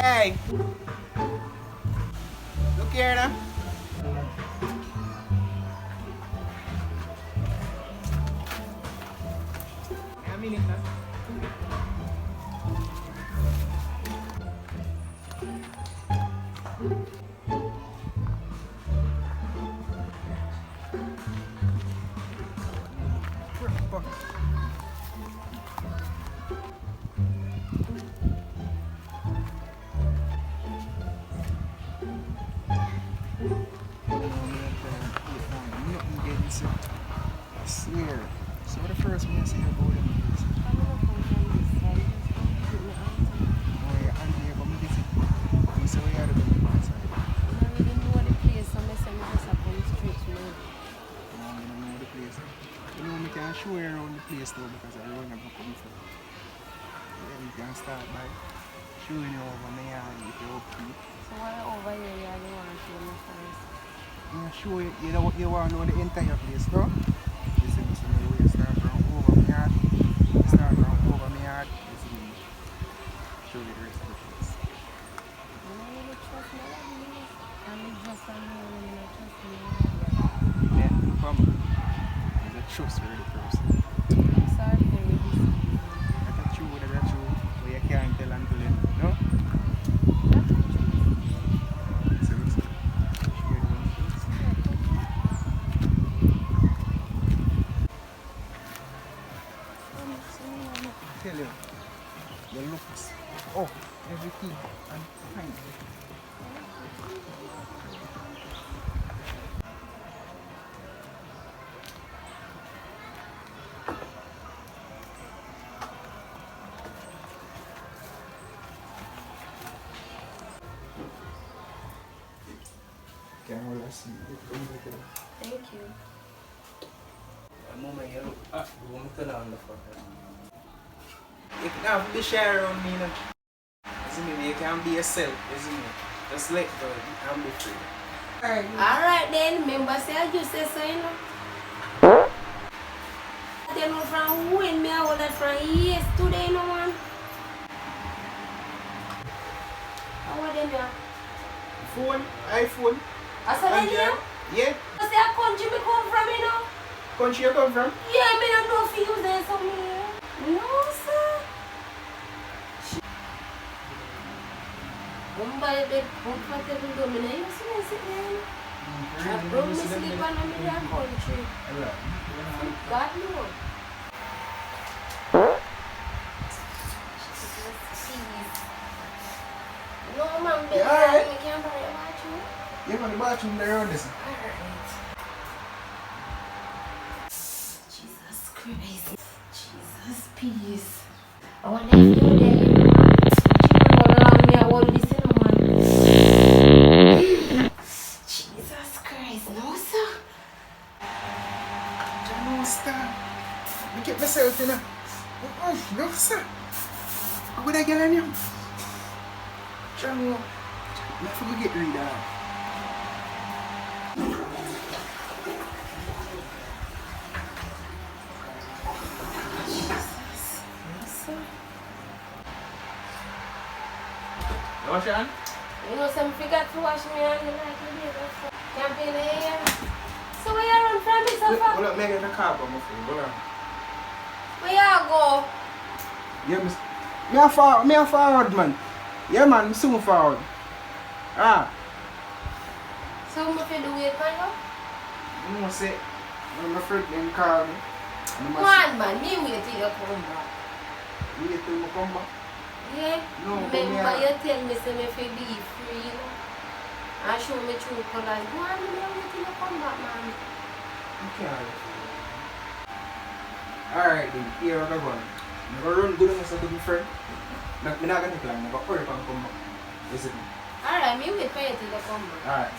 Hey! Look here now. A minute now. I swear. So the first me I see about them is oh yeah, auntie you come visit. You say we are the people outside. I really know the place, so I say I just come straight to know. No, I don't know the place. You know, I can show you around the place though because I don't have to come from. Yeah, you can start by showing you over my yard if you're upkeep. So why over here you don't want to show me first? I'm sure you want to know the entire place, no? Listen, we start from over my yard. Start from over my yard. Listen, show you the rest of the place. I don't really trust me, I live just on here and I trust me. Yeah, no problem. There's a trustworthy person. I'm sorry for you this evening. That's a true, but you can't tell until you know, no? So, show you the one place. Tell you, the looks, oh, everything, and fine. Can all I see it? Thank you. A moment you look at the woman turn on the front. You can have the share around me, you know. Isn't it? You can be yourself, isn't it? Just let go and be free. Alright then, remember say I just say so, you know. I tell you from when me I hold that from yesterday, you know, man. How are them here? Phone, iPhone. I said them here? Yeah. I say a country me come from, you know. Country you come from? Yeah, me don't know if you use there somewhere. No, sir. By the comfortable dominant, you see me sit there. I promise sleep on me that country. God knows. No, man, baby, alright. I can't buy a bathroom. You have the bathroom there on this. Alright. Jesus Christ. Jesus, peace. I want to know that you know. Me, I want this, you know, man. Jesus Christ, no, sir. No, stop. I keep myself in a. No, sir. How would I get on you? John, let's get rid of that. Jesus, no, sir. No, Sean? You know, some forgot to wash me hands like you did. Can't be in the air. So where you run from me so far? Hold up, make it a car for my phone. Hold on. Where you go? Yeah, me a forward, man. Yeah, man, I'm soon forward. Ah. So what you do it, man? I'm gonna say, I'm afraid them call me. Come on, man. Me wait till you come back. Wait till I come back. Yeah? No, remember you tell me say me fi be free, you know? And show me true colors. Go on, me wait till you come back, man. Okay. Alright then, here I go. I'm gonna run good on myself to be friend. I'm not gonna take long, I'm gonna hurry up and come back. Listen. Alright, me wait for you till you come back. Alright.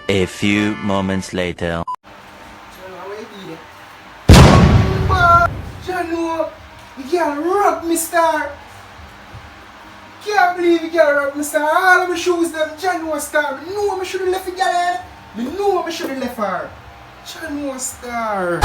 A few moments later. Janu, you can't rob me, star. Can't believe you can't rob me, star. All of my shoes, them Janu star. Me know I should have left it, girl. Me know I should have left her. Janu star.